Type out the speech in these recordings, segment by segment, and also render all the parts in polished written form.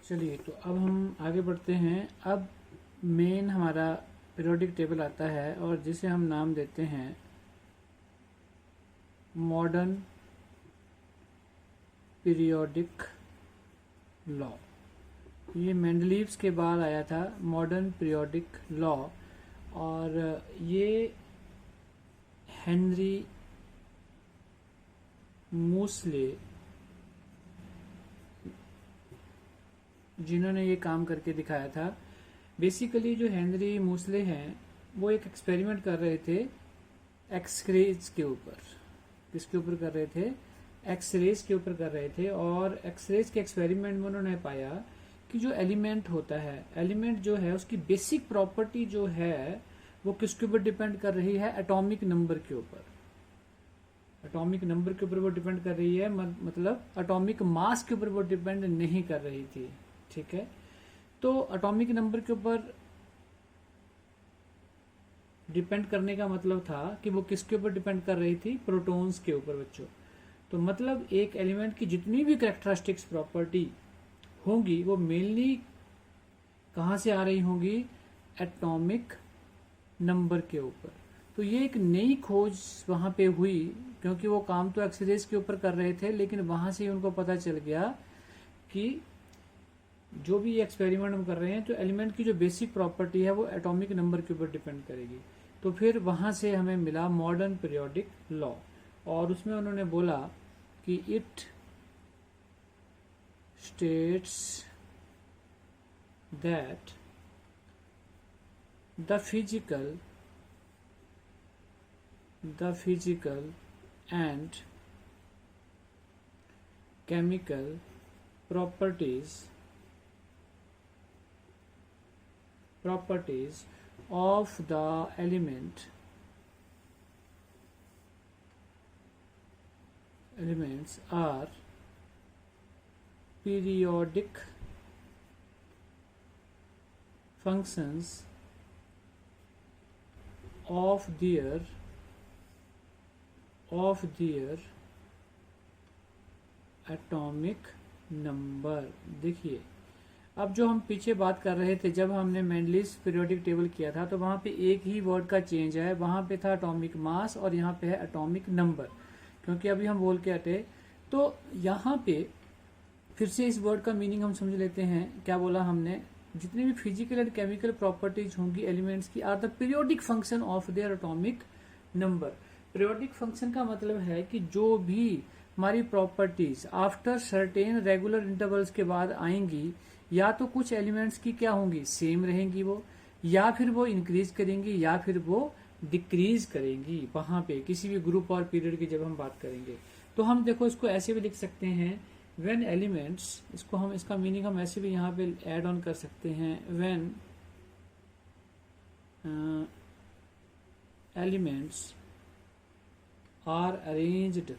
चलिए, तो अब हम आगे बढ़ते हैं। अब मेन हमारा पीरियोडिक टेबल आता है और जिसे हम नाम देते हैं मॉडर्न पीरियोडिक लॉ। ये मेंडलीव्स के बाद आया था मॉडर्न पीरियोडिक लॉ, और ये हेनरी मूसले जिन्होंने ये काम करके दिखाया था। बेसिकली जो हेनरी मूसले हैं वो एक एक्सपेरिमेंट कर रहे थे एक्सरेज के ऊपर। किसके ऊपर कर रहे थे? एक्सरेज के ऊपर कर रहे थे। और एक्सरेज के एक्सपेरिमेंट में उन्होंने पाया कि जो एलिमेंट होता है, एलिमेंट जो है उसकी बेसिक प्रॉपर्टी जो है वो किसके ऊपर डिपेंड कर रही है? एटॉमिक नंबर के ऊपर। एटॉमिक नंबर के ऊपर वो डिपेंड कर रही है, मतलब एटॉमिक मास के ऊपर वो डिपेंड नहीं कर रही थी। ठीक है, तो एटॉमिक नंबर के ऊपर डिपेंड करने का मतलब था कि वो किसके ऊपर डिपेंड कर रही थी? प्रोटॉन्स के ऊपर बच्चों। तो मतलब एक एलिमेंट की जितनी भी कैरेक्टरिस्टिक्स प्रॉपर्टी होंगी वो मेनली कहाँ से आ रही होंगी? एटॉमिक नंबर के ऊपर। तो ये एक नई खोज वहां पे हुई, क्योंकि वो काम तो एक्सरेज के ऊपर कर रहे थे, लेकिन वहां से उनको पता चल गया कि जो भी एक्सपेरिमेंट हम कर रहे हैं तो एलिमेंट की जो बेसिक प्रॉपर्टी है वो एटॉमिक नंबर के ऊपर डिपेंड करेगी। तो फिर वहां से हमें मिला मॉडर्न पीरियोडिक लॉ, और उसमें उन्होंने बोला कि it states that the physical and chemical properties of the elements are periodic functions of their atomic number। देखिए, अब जो हम पीछे बात कर रहे थे, जब हमने मेंडलीव्स पीरियोडिक टेबल किया था तो वहां पे एक ही वर्ड का चेंज है। वहां पे था एटॉमिक मास और यहाँ पे है एटॉमिक नंबर, क्योंकि अभी हम बोल के हटे। तो यहाँ पे फिर से इस वर्ड का मीनिंग हम समझ लेते हैं। क्या बोला हमने? जितनी भी फिजिकल एंड केमिकल प्रॉपर्टीज होंगी एलिमेंट्स की are the periodic function of their atomic number. Periodic function का मतलब है कि जो भी हमारी properties after certain regular intervals के बाद आएंगी, या तो कुछ एलिमेंट्स की क्या होंगी? सेम रहेंगी वो, या फिर वो इंक्रीज करेंगी, या फिर वो डिक्रीज करेंगी। वहां पे किसी भी ग्रुप और पीरियड की जब हम बात करेंगे तो हम देखो इसको ऐसे भी लिख सकते हैं, व्हेन एलिमेंट्स, इसको हम, इसका मीनिंग हम ऐसे भी यहाँ पे ऐड ऑन कर सकते हैं, when elements are arranged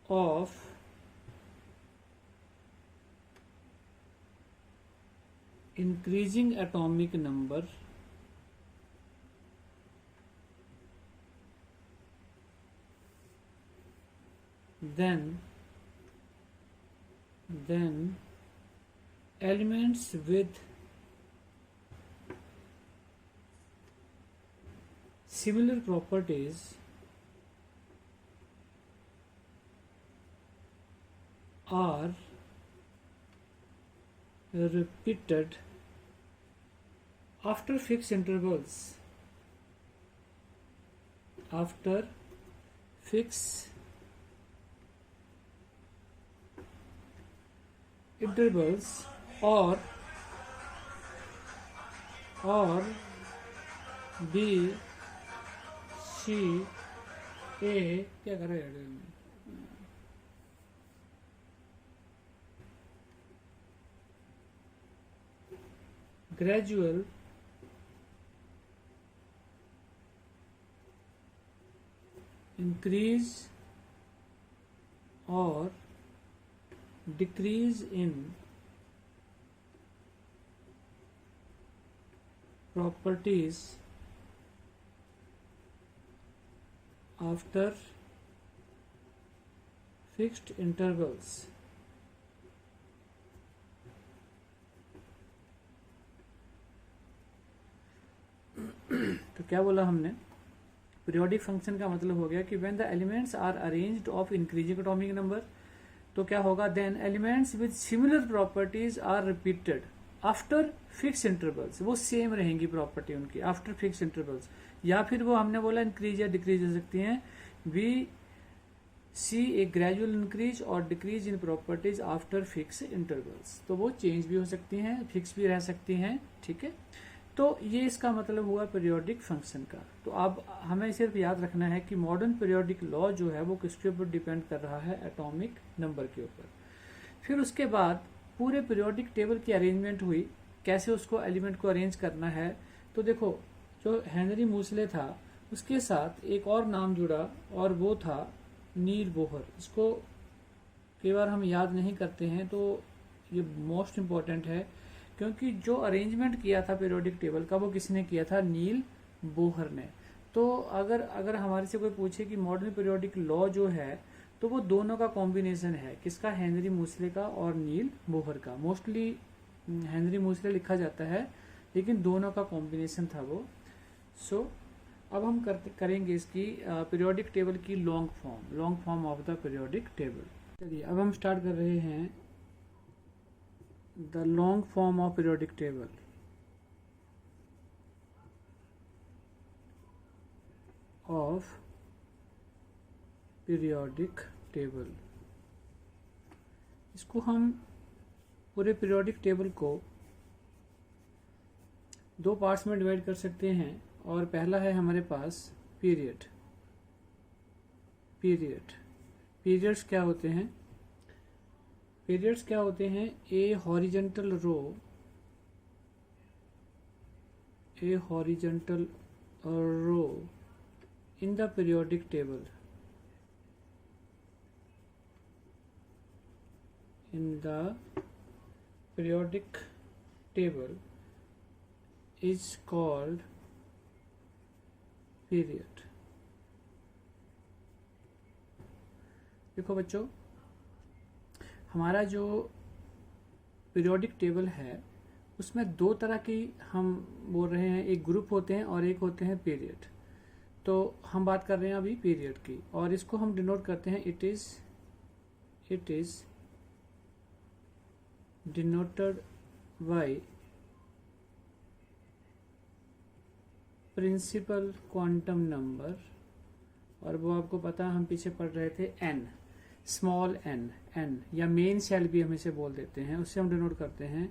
of increasing atomic number, then elements with similar properties are repeated after fixed intervals. After fixed intervals, or B, C, A, क्या कर रहे हैं? gradual increase or decrease in properties after fixed intervals. तो क्या बोला हमने, periodic function का मतलब हो गया कि when the elements are arranged of increasing atomic number, तो क्या होगा, then elements with similar properties are repeated after fix intervals, वो सेम रहेंगी प्रॉपर्टी उनकी आफ्टर फिक्स इंटरवल्स, या फिर वो हमने बोला इंक्रीज या डिक्रीज हो सकती हैं। We see a gradual increase और decrease in properties after fix intervals, तो वो चेंज भी हो सकती हैं, फिक्स भी रह सकती हैं, ठीक है। तो ये इसका मतलब हुआ पीरियोडिक फंक्शन का। तो अब हमें सिर्फ याद रखना है कि मॉडर्न पीरियोडिक लॉ जो है वो किसके ऊपर डिपेंड कर रहा है, एटॉमिक नंबर के ऊपर। फिर उसके बाद पूरे पीरियोडिक टेबल की अरेंजमेंट हुई, कैसे उसको एलिमेंट को अरेंज करना है। तो देखो, जो हेनरी मूसले था उसके साथ एक और नाम जुड़ा और वो था नील बोहर। इसको कई बार हम याद नहीं करते हैं, तो ये मोस्ट इम्पॉर्टेंट है, क्योंकि जो अरेंजमेंट किया था पीरियोडिक टेबल का वो किसने किया था, नील बोहर ने। तो अगर हमारे से कोई पूछे कि मॉडर्न पीरियोडिक लॉ जो है, तो वो दोनों का कॉम्बिनेशन है, किसका, हेनरी मूसले का और नील बोहर का। मोस्टली हेनरी मूसले लिखा जाता है, लेकिन दोनों का कॉम्बिनेशन था वो। सो अब हम करेंगे इसकी पीरियोडिक टेबल की long form of the periodic table. चलिए अब हम स्टार्ट कर रहे हैं the long form of periodic table. इसको हम पूरे पीरियोडिक टेबल को दो पार्ट्स में डिवाइड कर सकते हैं। और पहला है हमारे पास पीरियड्स क्या होते हैं, a horizontal row in the periodic table is called period। देखो बच्चों, हमारा जो पीरियोडिक टेबल है उसमें दो तरह की हम बोल रहे हैं, एक ग्रुप होते हैं और एक होते हैं पीरियड। तो हम बात कर रहे हैं अभी पीरियड की, और इसको हम डिनोट करते हैं, it is denoted by principal quantum number. और वो आपको पता है, हम पीछे पढ़ रहे थे n, स्मॉल n या मेन सेल भी हम इसे बोल देते हैं, उससे हम डिनोट करते हैं।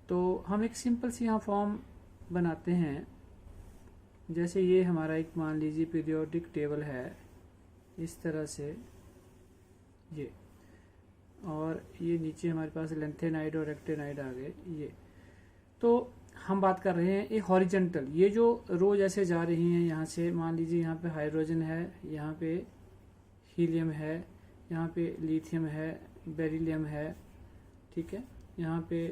तो हम एक सिंपल सी यहाँ फॉर्म बनाते हैं, जैसे ये हमारा एक मान लीजिए पीरियोडिक टेबल है इस तरह से ये, और ये नीचे हमारे पास लेंथेनाइड और रेक्टेनाइड आ गए ये। तो हम बात कर रहे हैं एक हॉरिजॉन्टल, ये जो रो जैसे जा रही हैं यहाँ से, मान लीजिए यहाँ पे हाइड्रोजन है, यहाँ पे हीलियम है, यहाँ पे लिथियम है, बेरिलियम है, ठीक है, यहाँ पे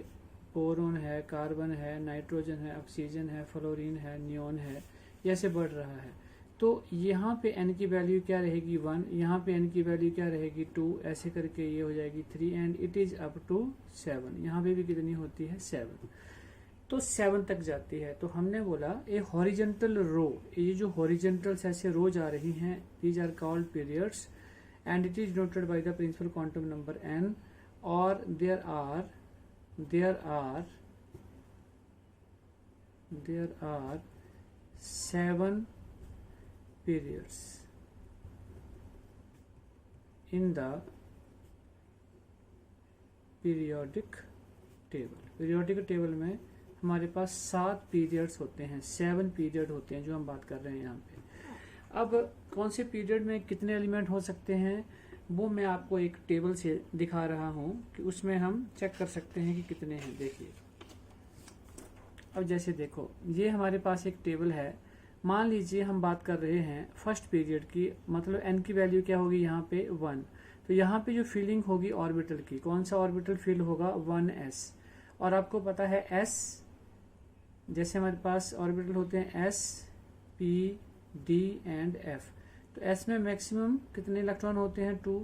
बोरोन है, कार्बन है, नाइट्रोजन है, ऑक्सीजन है, फ्लोरीन है, नियोन है, ऐसे बढ़ रहा है। तो यहाँ पे n की वैल्यू क्या रहेगी 1, यहाँ पे n की वैल्यू क्या रहेगी 2, ऐसे करके ये हो जाएगी 3 and it is up to 7। यहाँ पे भी कितनी होती है 7, तो 7 तक जाती है। तो हमने बोला ए हॉरिजॉन्टल रो, ये जो हॉरिजॉन्टल्स ऐसे रो जा रही हैं, these are called periods and it is noted by the principal quantum number n। और there are 7 periods in the periodic table में हमारे पास 7 पीरियड्स होते हैं, 7 पीरियड होते हैं जो हम बात कर रहे हैं यहाँ पे। अब कौन से पीरियड में कितने एलिमेंट हो सकते हैं वो मैं आपको एक टेबल से दिखा रहा हूँ कि उसमें हम चेक कर सकते हैं कि कितने हैं। देखिए, अब जैसे देखो, ये हमारे पास एक टेबल है, मान लीजिए हम बात कर रहे हैं फर्स्ट पीरियड की, मतलब n की वैल्यू क्या होगी यहाँ पे 1। तो यहाँ पे जो फीलिंग होगी ऑर्बिटल की, कौन सा ऑर्बिटल फील होगा 1s। और आपको पता है s, जैसे हमारे पास ऑर्बिटल होते हैं s, p, d and f। तो s में मैक्सिमम कितने इलेक्ट्रॉन होते हैं 2,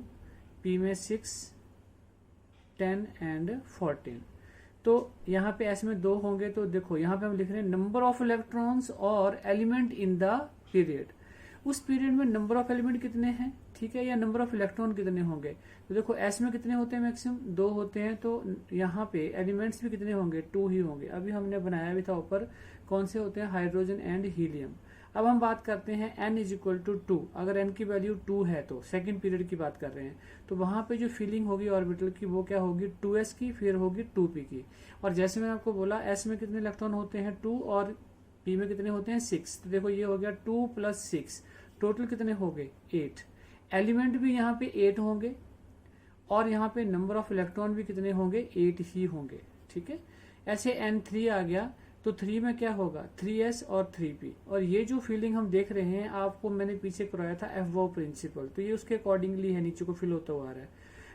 P में 6, 10 एंड 14। तो यहाँ पे S में 2 होंगे, तो देखो यहाँ पे हम लिख रहे हैं नंबर ऑफ इलेक्ट्रॉन्स और एलिमेंट इन द पीरियड। उस पीरियड में नंबर ऑफ एलिमेंट कितने हैं, ठीक है, या नंबर ऑफ इलेक्ट्रॉन कितने होंगे। तो देखो S में कितने होते हैं, मैक्सिमम 2 होते हैं, तो यहाँ पे एलिमेंट्स भी कितने होंगे, 2 ही होंगे। अभी हमने बनाया भी था ऊपर, कौन से होते हैं, हाइड्रोजन एंड हीलियम। अब हम बात करते हैं n इज इक्वल टू 2। अगर n की वैल्यू 2 है तो सेकंड पीरियड की बात कर रहे हैं, तो वहां पे जो फीलिंग होगी ऑर्बिटल की वो क्या होगी, 2s की, फिर होगी 2p की। और जैसे मैंने आपको बोला s में कितने इलेक्ट्रॉन होते हैं, 2, और p में कितने होते हैं, 6। तो देखो ये हो गया 2 + 6, टोटल कितने हो गए, 8। एलिमेंट भी यहाँ पे 8 होंगे, और यहाँ पे नंबर ऑफ इलेक्ट्रॉन भी कितने होंगे, 8 ही होंगे, ठीक है। ऐसे n3 आ गया, तो 3 में क्या होगा, 3s और 3p। और ये जो फीलिंग हम देख रहे हैं, आपको मैंने पीछे कराया था एफबॉव प्रिंसिपल, तो ये उसके अकॉर्डिंगली है, नीचे को फिल होता हुआ आ रहा है।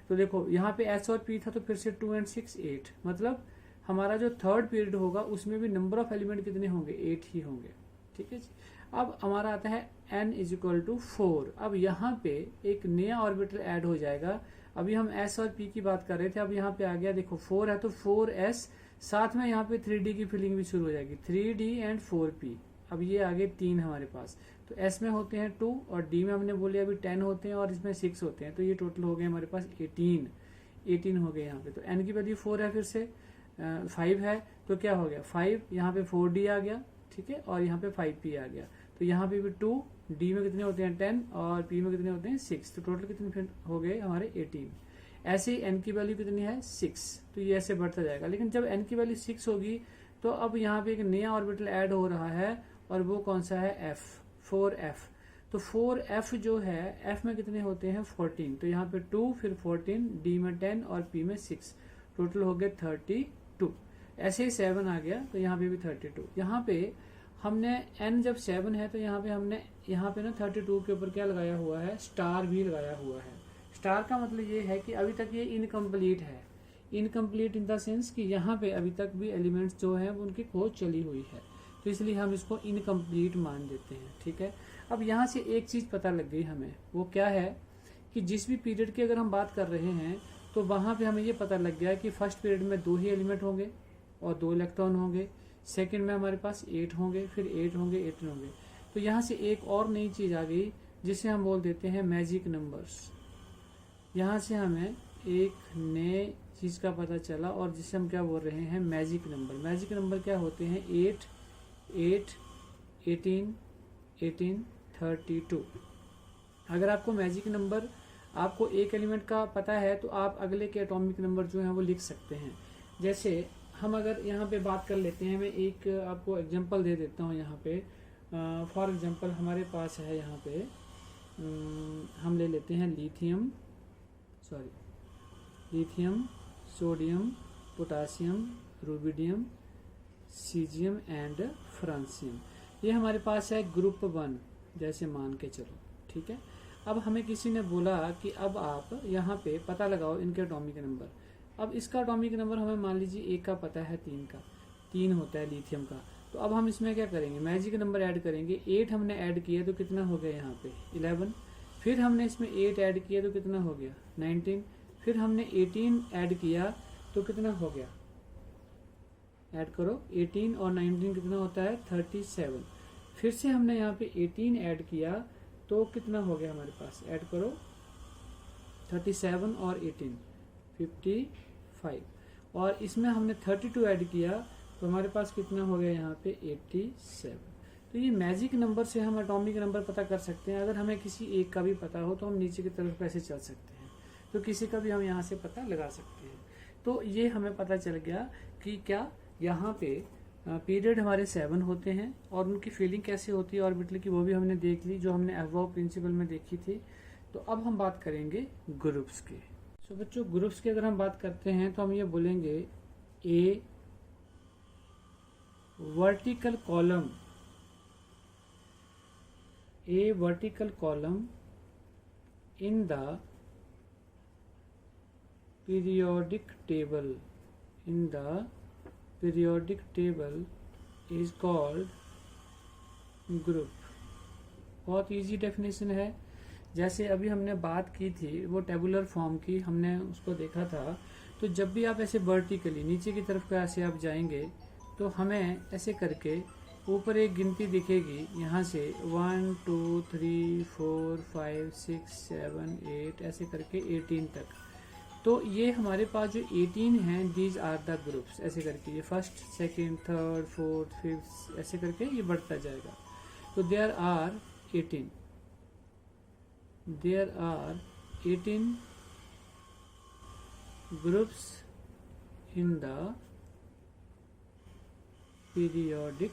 तो देखो यहाँ पे s और p था, तो फिर से 2 and 6 8, मतलब हमारा जो थर्ड पीरियड होगा उसमें भी नंबर ऑफ एलिमेंट कितने होंगे, 8 ही होंगे, ठीक है जी। अब हमारा आता है n इज इक्वल टू 4। अब यहाँ पे एक नया ऑर्बिटल ऐड हो जाएगा। अभी हम s और p की बात कर रहे थे, अब यहाँ पे आ गया, देखो 4 है तो 4s, साथ में यहाँ पे 3D की फीलिंग भी शुरू हो जाएगी, 3D एंड 4p। अब ये आगे 3 हमारे पास, तो s में होते हैं 2, और d में हमने बोले अभी 10 होते हैं, और इसमें 6 होते हैं, तो ये टोटल हो गए हमारे पास 18 हो गए यहाँ पे। तो n की वैल्यू 4 है, फिर से 5 है, तो क्या हो गया 5, यहाँ पे 4d आ गया, ठीक है, और यहाँ पे 5p आ गया। तो यहाँ पे भी 2, d में कितने होते हैं 10, और p में कितने होते हैं 6, तो टोटल कितने हो गए हमारे 18। ऐसे ही n की वैल्यू कितनी है 6, तो ये ऐसे बढ़ता जाएगा। लेकिन जब n की वैल्यू 6 होगी, तो अब यहाँ पे एक नया ऑर्बिटल ऐड हो रहा है, और वो कौन सा है, f, 4f। तो 4f जो है, f में कितने होते हैं 14, तो यहाँ पे 2, फिर 14, d में 10 और p में 6, टोटल हो गए 32। ऐसे ही 7 आ गया, तो यहाँ पे भी 32। यहाँ पे हमने n जब 7 है, तो यहाँ पे ना 32 के ऊपर क्या लगाया हुआ है, स्टार भी लगाया हुआ है। स्टार का मतलब ये है कि अभी तक ये इनकम्प्लीट है, इनकम्प्लीट इन द सेंस कि यहाँ पे अभी तक भी एलिमेंट्स जो हैं उनकी खोज चली हुई है, तो इसलिए हम इसको इनकम्प्लीट मान देते हैं, ठीक है। अब यहाँ से एक चीज़ पता लग गई हमें, वो क्या है कि जिस भी पीरियड की अगर हम बात कर रहे हैं, तो वहाँ पे हमें ये पता लग गया कि फर्स्ट पीरियड में 2 ही एलिमेंट होंगे और 2 इलेक्ट्रॉन होंगे, सेकेंड में हमारे पास 8 होंगे, फिर 8 होंगे, 8 होंगे। तो यहाँ से एक और नई चीज़ आ गई, जिसे हम बोल देते हैं मैजिक नंबर्स। यहाँ से हमें एक नए चीज़ का पता चला, और जिसे हम क्या बोल रहे हैं, मैजिक नंबर। मैजिक नंबर क्या होते हैं, 8, 8, 18, 18, 32। अगर आपको मैजिक नंबर, आपको एक एलिमेंट का पता है, तो आप अगले के एटॉमिक नंबर जो हैं वो लिख सकते हैं। जैसे हम अगर यहाँ पे बात कर लेते हैं, मैं एक आपको एग्जांपल दे देता हूँ। यहाँ पे फॉर एग्जांपल हमारे पास है, यहाँ पे हम ले लेते हैं lithium, sodium, potassium, rubidium, caesium and francium. ये हमारे पास है ग्रुप 1, जैसे मान के चलो, ठीक है। अब हमें किसी ने बोला कि अब आप यहाँ पे पता लगाओ इनके एटॉमिक नंबर। अब इसका एटॉमिक नंबर हमें मान लीजिए एक का पता है, 3 का, 3 होता है लिथियम का। तो अब हम इसमें क्या करेंगे, मैजिक नंबर ऐड करेंगे। 8 हमने ऐड किया तो कितना हो गया यहाँ पे 11, फिर हमने इसमें 8 ऐड किया तो कितना हो गया 19, फिर हमने 18 ऐड किया तो कितना हो गया, ऐड करो 18 और 19 कितना होता है 37। फिर से हमने यहाँ पे 18 ऐड किया तो कितना हो गया हमारे पास, ऐड करो 37 और 18 55, और इसमें हमने 32 ऐड किया तो हमारे पास कितना हो गया यहाँ पे 87। तो ये मैजिक नंबर से हम एटॉमिक नंबर पता कर सकते हैं। अगर हमें किसी एक का भी पता हो तो हम नीचे की तरफ कैसे चल सकते हैं, तो किसी का भी हम यहाँ से पता लगा सकते हैं। तो ये हमें पता चल गया कि क्या यहाँ पे पीरियड हमारे 7 होते हैं, और उनकी फीलिंग कैसे होती है ऑर्बिटल की, वो भी हमने देख ली, जो हमने अबव प्रिंसिपल में देखी थी। तो अब हम बात करेंगे ग्रुप्स की। तो बच्चों ग्रुप्स की अगर हम बात करते हैं तो हम ये बोलेंगे a vertical column in the periodic table is called group। बहुत इजी डेफिनेशन है। जैसे अभी हमने बात की थी वो टेबुलर फॉर्म की, हमने उसको देखा था। तो जब भी आप ऐसे वर्टिकली नीचे की तरफ का ऐसे आप जाएंगे तो हमें ऐसे करके ऊपर एक गिनती दिखेगी यहाँ से 1 2 3 4 5 6 7 8 ऐसे करके 18 तक। तो ये हमारे पास जो 18 हैं, दीज आर द ग्रुप्स, ऐसे करके ये first second third fourth fifth ऐसे करके ये बढ़ता जाएगा। तो there are 18 groups in the periodic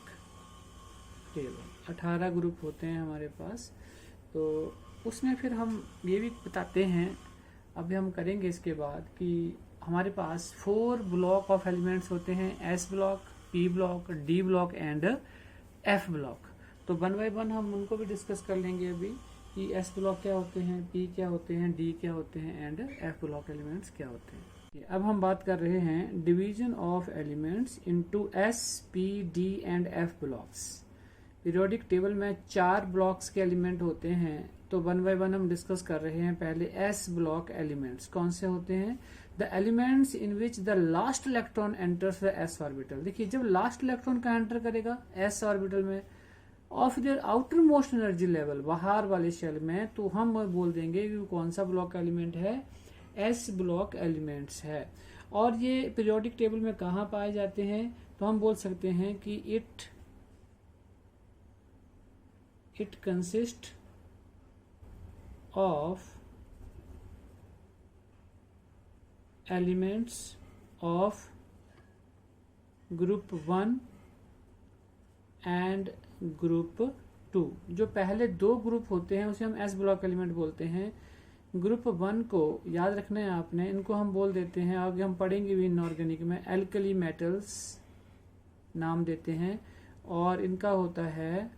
table. 18 group होते हैं हमारे पास। तो उसमें फिर हम ये भी बताते हैं, अभी हम करेंगे इसके बाद, कि हमारे पास 4 ब्लॉक ऑफ एलिमेंट्स होते हैं, S block, P block, D block and F block. तो 1 बाय 1 हम उनको भी डिस्कस कर लेंगे अभी, कि एस ब्लॉक क्या होते हैं, पी क्या होते हैं, डी क्या होते हैं एंड एफ ब्लॉक एलिमेंट्स क्या होते हैं। अब हम बात कर रहे हैं division of elements into S, P, D and F blocks. Periodic table में 4 ब्लॉक्स के एलिमेंट होते हैं। तो 1 बाय 1 हम डिस्कस कर रहे हैं। पहले एस ब्लॉक एलिमेंट्स कौन से होते हैं? The elements in which the last electron enters the S orbital. देखिए, जब लास्ट इलेक्ट्रॉन का एंटर करेगा एस ऑर्बिटल में of their outer most energy level, बाहर वाले शेल में, तो हम बोल देंगे कि कौन सा ब्लॉक एलिमेंट है, एस ब्लॉक एलिमेंट्स है। और ये पीरियोडिक टेबल में कहाँ पाए जाते हैं? तो हम बोल सकते हैं कि it consist of elements of group 1 and group 2। जो पहले 2 ग्रुप होते हैं उसे हम एस ब्लॉक एलिमेंट बोलते हैं। ग्रुप 1 को याद रखना है आपने, इनको हम बोल देते हैं, आगे हम पढ़ेंगे भी इनऑर्गेनिक में, एल्कली मेटल्स नाम देते हैं। और इनका होता है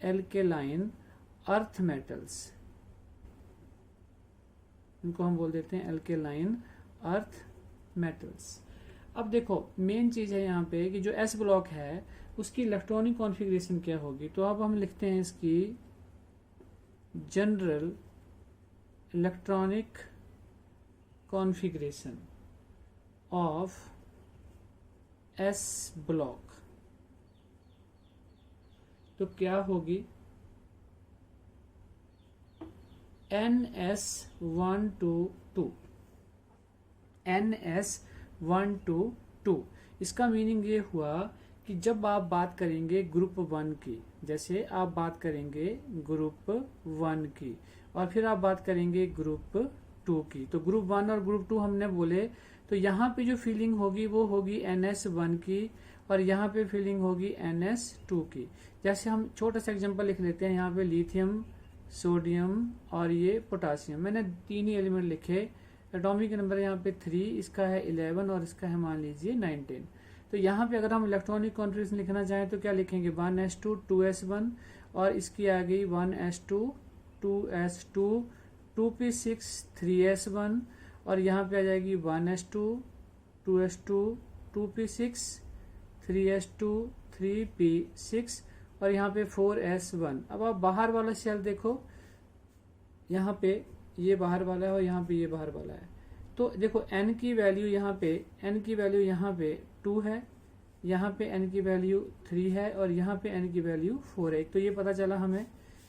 एल्केलाइन अर्थ मेटल्स, इनको हम बोल देते हैं एल्केलाइन अर्थ मेटल्स। अब देखो, मेन चीज है यहाँ पे कि जो एस ब्लॉक है उसकी इलेक्ट्रॉनिक कॉन्फ़िगरेशन क्या होगी। तो अब हम लिखते हैं इसकी general electronic configuration of S block. तो क्या होगी? NS122 NS122। इसका मीनिंग ये हुआ कि जब आप बात करेंगे ग्रुप 1 की, जैसे आप बात करेंगे ग्रुप 1 की और फिर आप बात करेंगे ग्रुप 2 की, तो ग्रुप 1 और ग्रुप 2 हमने बोले, तो यहाँ पे जो फीलिंग होगी वो होगी NS1 की और यहाँ पे फीलिंग होगी NS2 की। जैसे हम छोटा सा एग्जांपल लिख लेते हैं, यहाँ पे लिथियम, सोडियम और ये पोटासियम, मैंने 3 ही एलिमेंट लिखे। एटॉमिक नंबर यहाँ पे 3, इसका है 11 और इसका है मान लीजिए 19। तो यहाँ पे अगर हम इलेक्ट्रॉनिक कॉन्फ़िगरेशन लिखना चाहें तो क्या लिखेंगे? 1s2 2s1 और इसकी आ गई 1s2 2s2 2p6 3s1 और यहाँ पे आ जाएगी 1s2 2s2 2p6 3s2 3p6 और यहाँ पे 4s1। अब आप बाहर वाला शेल देखो, यहाँ पे ये बाहर वाला है और यहाँ पे ये बाहर वाला है। तो देखो n की वैल्यू यहाँ पे 2 है, यहाँ पे n की वैल्यू 3 है और यहाँ पे n की वैल्यू 4 है। तो ये पता चला हमें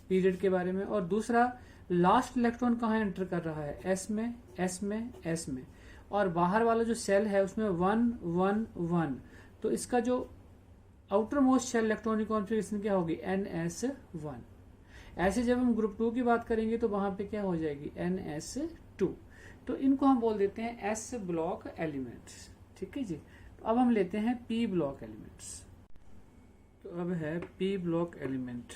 पीरियड के बारे में। और दूसरा, लास्ट इलेक्ट्रॉन कहाँ एंटर कर रहा है? s में, s में, s में। और बाहर वाला जो सेल है उसमें 1 1 1। तो इसका जो outer most shell electronic configuration क्या होगी? NS1। ऐसे जब हम ग्रुप 2 की बात करेंगे तो वहां पे क्या हो जाएगी? NS2। तो इनको हम बोल देते हैं एस ब्लॉक एलिमेंट्स। ठीक है जी। तो अब हम लेते हैं पी ब्लॉक एलिमेंट्स। तो अब है P block element,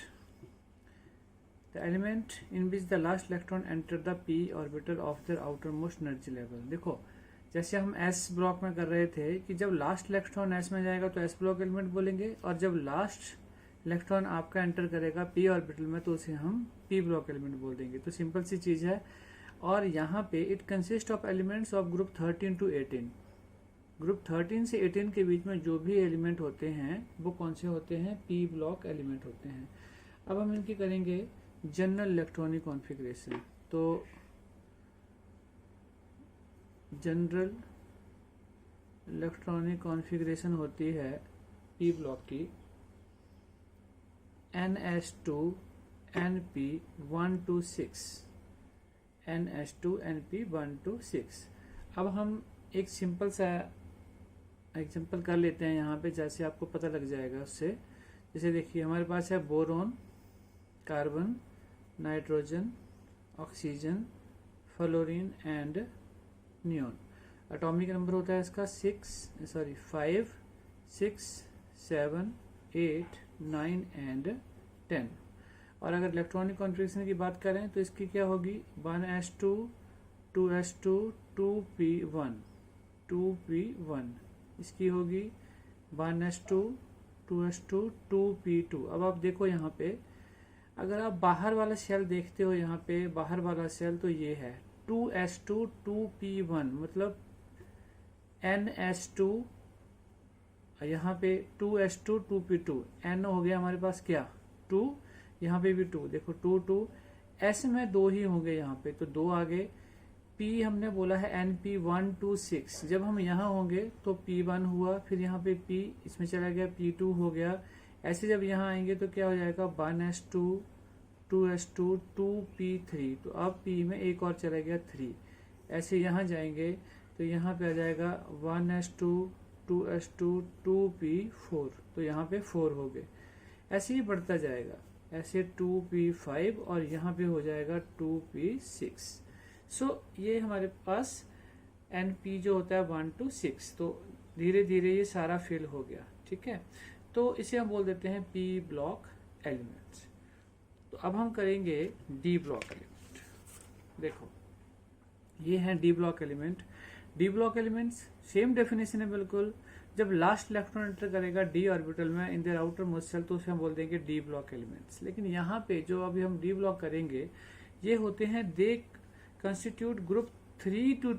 the element in which the last electron enter the P orbital of the outer most energy level. देखो, जैसे हम एस ब्लॉक में कर रहे थे कि जब लास्ट इलेक्ट्रॉन एस में जाएगा तो एस ब्लॉक एलिमेंट बोलेंगे, और जब लास्ट इलेक्ट्रॉन आपका एंटर करेगा पी ऑर्बिटल में तो उसे हम पी ब्लॉक एलिमेंट बोल देंगे। तो सिंपल सी चीज है। और यहाँ पे it consist of elements of group 13 to 18। Group 13 से 18 के बीच में जो भी एलिमेंट होते हैं वो कौन से होते हैं? पी ब्लॉक एलिमेंट होते हैं। अब हम इनकी करेंगे जनरल इलेक्ट्रॉनिक कॉन्फ़िगरेशन। तो जनरल इलेक्ट्रॉनिक कॉन्फ़िगरेशन होती है पी ब्लॉक की NS2 NP126, NS2 NP126। अब हम एक सिंपल सा एग्जांपल कर लेते हैं यहाँ पे, जैसे आपको पता लग जाएगा उससे। जैसे देखिए हमारे पास है boron, carbon, nitrogen, oxygen, fluorine and neon. Atomic number होता है इसका 5, 6, 7, 8, 9 एंड 10। और अगर इलेक्ट्रॉनिक कॉन्फ़िगरेशन की बात करें तो इसकी क्या होगी, 1s2, 2s2, 2p1, 2p1। इसकी होगी 1s2, 2s2, 2p2। अब आप देखो यहाँ पे, अगर आप बाहर वाला सेल देखते हो, यहाँ पे बाहर वाला सेल तो ये है 2s2, 2p1, मतलब ns2, यहाँ पे 2s2, 2p2, n हो गया हमारे पास क्या 2, यहाँ पे भी 2, देखो 2 2, s में 2 ही होंगे यहाँ पे, तो 2 आगे। p हमने बोला है NP126, जब हम यहाँ होंगे तो p1 हुआ, फिर यहाँ पे p इसमें चला गया, p2 हो गया। ऐसे जब यहाँ आएंगे तो क्या हो जाएगा 1s2, 2s2, 2p3, तो अब p में एक और चला गया 3। ऐसे यहाँ जाएंगे तो यहाँ पे आ जाएगा 1s2, 2s2, 2p4, तो यहाँ पे 4 हो गए। ऐसे ही बढ़ता जाएगा, ऐसे 2p5 और यहाँ पे हो जाएगा 2p6। सो ये हमारे पास NP जो होता है 1 to 6, तो धीरे धीरे ये सारा फिल हो गया। ठीक है, तो इसे हम बोल देते हैं P ब्लॉक एलिमेंट्स। तो अब हम करेंगे D ब्लॉक एलिमेंट। देखो ये है D block element. D block elements same definition है बिल्कुल। जब लास्ट इलेक्ट्रॉन एंटर करेगा D ऑर्बिटल में in their outer most shell, तो उसे हम बोल देंगे D ब्लॉक एलिमेंट्स। लेकिन यहाँ पे जो अभी हम D ब्लॉक करेंगे, ये होते हैं, दे constitute group 3 to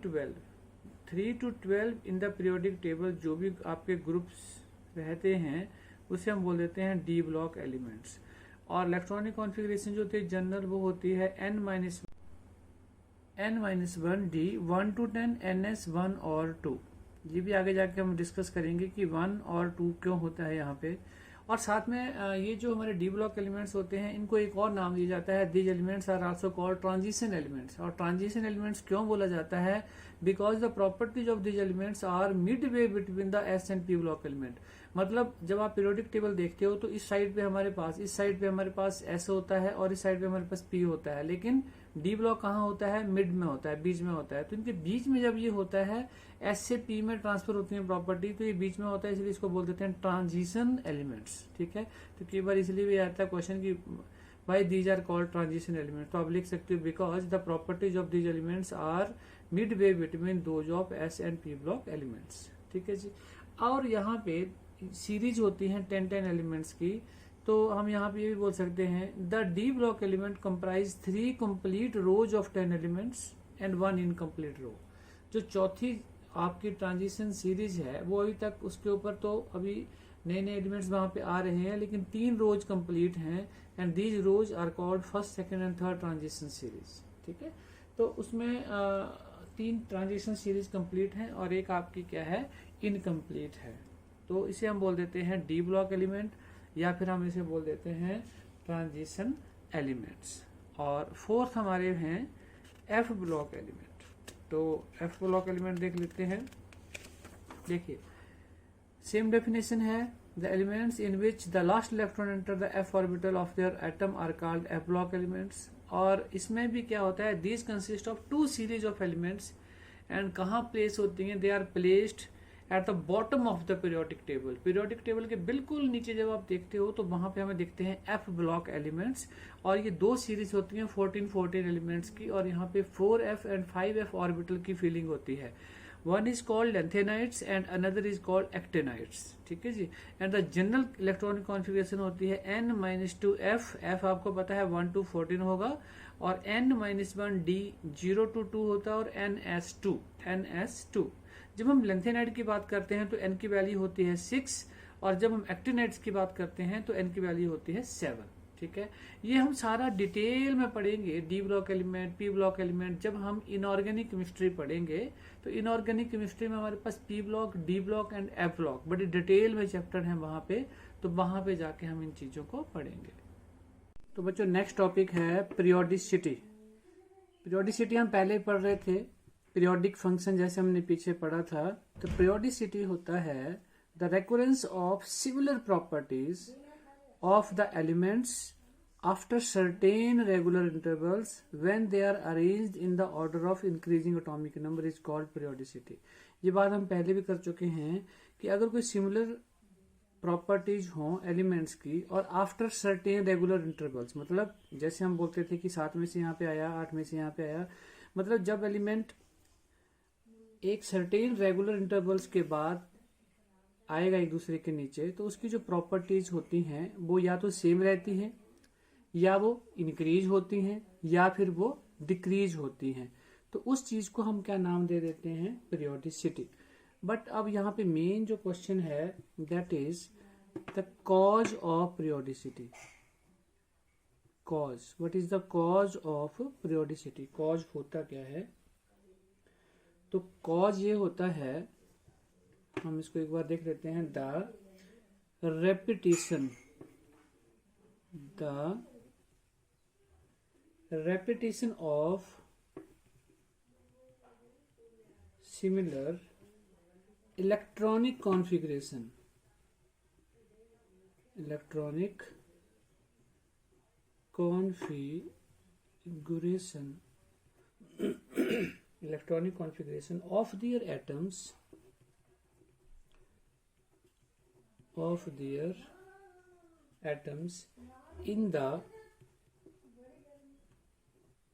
12 in the periodic table. जो भी आपके ग्रुप्स रहते हैं उसे हम बोल देते हैं D ब्लॉक एलिमेंट्स। और इलेक्ट्रॉनिक कॉन्फ़िगरेशन जो होती है जनरल, वो होती है n-1 D 1 to 10 NS 1 और 2। ये भी आगे जाके हम डिस्कस करेंगे कि 1 और 2 क्यों होता है यहाँ पे। और साथ में ये जो हमारे D ब्लॉक एलिमेंट्स होते हैं, इनको एक और नाम दिया जाता है, these elements are also called transition elements. और ट्रांजिशन एलिमेंट्स क्यों बोला जाता है, because the properties of these elements are mid way between the S and P block element. मतलब जब आप पीरियोडिक टेबल देखते हो तो इस साइड पे हमारे पास S होता है और इस साइड पे हमारे पास P होता है, लेकिन D ब्लॉक कहाँ होता है, मिड में होता है, बीच में होता है। तो इनके बीच में जब ये होता है, S से P में ट्रांसफर होती है प्रॉपर्टी, तो ये बीच में होता है, इसलिए इसको बोल देते हैं ट्रांजिशन एलिमेंट्स। ठीक है, तो कई बार इसलिए भी आता है क्वेश्चन की why these are called transition elements. तो आप लिख सकते हो because the properties of these elements are mid way between those of S and P block elements. ठीक है जी। और यहाँ पे सीरीज होती है 10-10 एलिमेंट्स की, तो हम यहाँ पे ये भी बोल सकते हैं the D block element comprise 3 complete rows of 10 elements and 1 incomplete row. जो चौथी आपकी ट्रांजिशन सीरीज है, वो अभी तक उसके ऊपर तो अभी नए नए एलिमेंट्स वहां पे आ रहे हैं, लेकिन 3 रोज कंप्लीट हैं and these rows are called first, second and third transition series. ठीक है, तो उसमें 3 ट्रांजिशन सीरीज कंप्लीट हैं और एक आपकी क्या है, इनकम्प्लीट है। तो इसे हम बोल देते हैं D ब्लॉक एलिमेंट, या फिर हम इसे बोल देते हैं ट्रांजिशन एलिमेंट्स। और फोर्थ हमारे हैं F ब्लॉक एलिमेंट। तो F ब्लॉक एलिमेंट देख लेते हैं। देखिए सेम डेफिनेशन है, the elements in which the last electron enter the F orbital of their atom are called F block elements. और इसमें भी क्या होता है, these consist of 2 series of elements and कहाँ प्लेस होती हैं, they are placed at the bottom of the periodic table. Periodic table के बिल्कुल नीचे जब आप देखते हो तो वहां पे हमें दिखते हैं F ब्लॉक एलिमेंट्स। और ये 2 सीरीज होती हैं 14-14 एलिमेंट्स की, और यहाँ पे 4F एंड 5F ऑर्बिटल की फीलिंग होती है। One is called lanthanides and another is called actinides. ठीक है जी। And the general electronic configuration होती है n-2F। F आपको पता है 1 to 14 होगा, और n-1 D 0 to 2 होता है, और NS2। जब हम लेंथेनाइट की बात करते हैं तो n की वैल्यू होती है 6, और जब हम एक्टिनाइट्स की बात करते हैं तो n की वैल्यू होती है 7। ठीक है, ये हम सारा डिटेल में पढ़ेंगे, D block element, P block element. जब हम इनऑर्गेनिक केमिस्ट्री पढ़ेंगे तो इनऑर्गेनिक केमिस्ट्री में हमारे पास P block, D block and F block बड़ी डिटेल में चैप्टर है वहां पे, तो वहां पे जाके हम इन चीजों को पढ़ेंगे। तो बच्चों नेक्स्ट टॉपिक है पीरियोडिसिटी। पीरियोडिसिटी हम पहले पढ़ रहे थे, पीरियोडिक फंक्शन जैसे हमने पीछे पढ़ा था। तो पीरियोडिसिटी होता है the recurrence of similar properties of the elements after certain regular intervals when they are arranged in the order of increasing atomic number is called periodicity। ये बात हम पहले भी कर चुके हैं कि अगर कोई सिमिलर प्रॉपर्टीज हो एलिमेंट्स की और आफ्टर सर्टेन रेगुलर इंटरवल्स, मतलब जैसे हम बोलते थे कि 7 में से यहाँ पे आया, 8 में से यहाँ पे आया, मतलब जब एलिमेंट एक सर्टेन रेगुलर इंटरवल्स के बाद आएगा एक दूसरे के नीचे, तो उसकी जो प्रॉपर्टीज होती हैं वो या तो सेम रहती हैं, या वो इंक्रीज होती हैं, या फिर वो डिक्रीज होती हैं। तो उस चीज को हम क्या नाम दे देते हैं, पीरियोडिसिटी। बट अब यहाँ पे मेन जो क्वेश्चन है that is the cause of periodicity. Cause, what is the cause of periodicity? Cause होता क्या है? तो कॉज ये होता है, हम इसको एक बार देख लेते हैं, the repetition of similar electronic configuration, electronic configuration of their atoms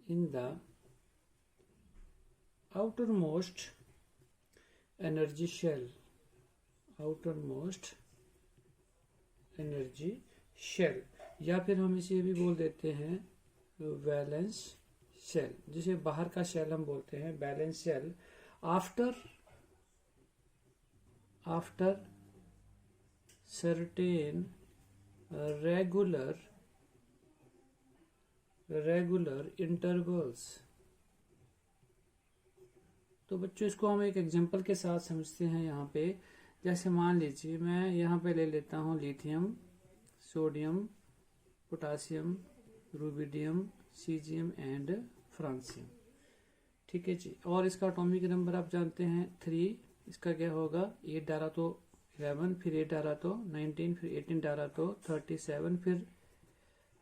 in the outermost energy shell, या फिर हम इसे भी बोल देते हैं वैलेंस शेल, जिसे बाहर का शेल हम बोलते हैं valence shell. After certain regular intervals। तो बच्चों इसको हम एक एग्जांपल के साथ समझते हैं यहाँ पे। जैसे मान लीजिए मैं यहाँ पे ले लेता हूँ lithium, sodium, potassium, rubidium, caesium and francium. ठीक है जी, और इसका एटॉमिक नंबर आप जानते हैं 3। इसका क्या होगा, 8 डाला तो 11, फिर 8 डाला तो 19, फिर 18 डाला तो 37, फिर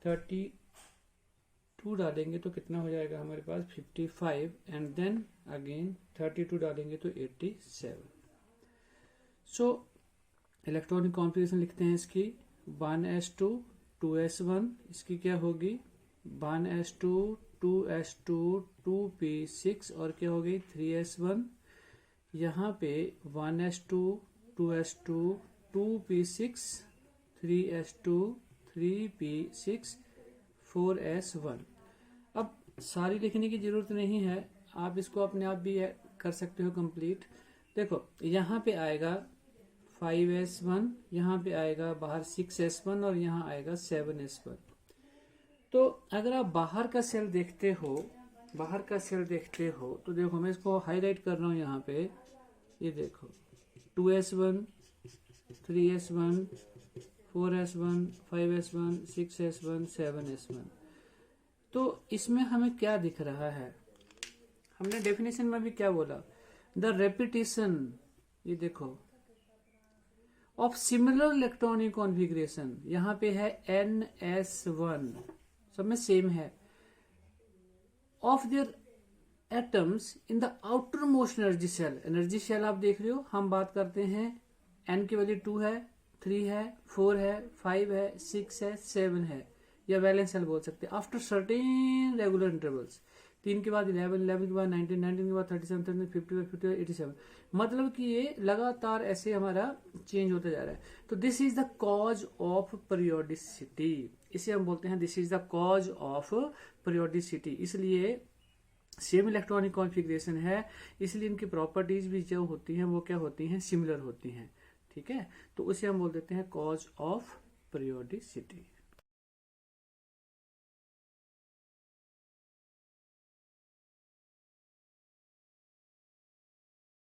32 डालेंगे तो कितना हो जाएगा हमारे पास 55, एंड देन अगेन 32 डालेंगे तो 87। सो इलेक्ट्रॉनिक कॉन्फ़िगरेशन लिखते हैं इसकी 1s2 2s1, इसकी क्या होगी 1s2 2s2 2p6, और क्या होगी 3s1। यहाँ पे 1s2 2s2 2p6 3s2 3p6 4s1। अब सारी लिखने की जरूरत नहीं है, आप इसको अपने आप भी कर सकते हो कंप्लीट। देखो यहाँ पे आएगा 5s1, यहाँ पे आएगा बाहर 6s1, और यहाँ आएगा 7s1। तो अगर आप बाहर का सेल देखते हो, तो देखो मैं इसको हाईलाइट कर रहा हूँ यहाँ पे, ये देखो 2s1 3s1 4s1 5s1 6s1 7s1। तो इसमें हमें क्या दिख रहा है, हमने डेफिनेशन में भी क्या बोला, द रेपिटेशन, ये देखो ऑफ सिमिलर इलेक्ट्रॉनिक कॉन्फ़िगरेशन, यहाँ पे है ns1, सब में सेम है, of their atoms in the outer most energy shell. Energy shell आप देख रहे हो, हम बात करते हैं n की वैल्यू 2 है, 3 है, 4 है, 5 है, 6 है, 7 है, या वैलेंस शेल बोल सकते हैं। आफ्टर सर्टेन रेगुलर इंटरवल्स, 3 के बाद 11, 11 के बाद 19, 19 के बाद 37, 37, 50, 50, 87, मतलब कि ये लगातार ऐसे हमारा चेंज होता जा रहा है। तो this is the cause of periodicity, इसे हम बोलते हैं this is the cause of periodicity. इसलिए सेम इलेक्ट्रॉनिक कॉन्फ़िगरेशन है, इसलिए इनकी प्रॉपर्टीज भी जो होती हैं वो क्या होती हैं, सिमिलर होती हैं। ठीक है, तो उसे हम बोल देते हैं कॉज ऑफ पीरियोडिसिटी।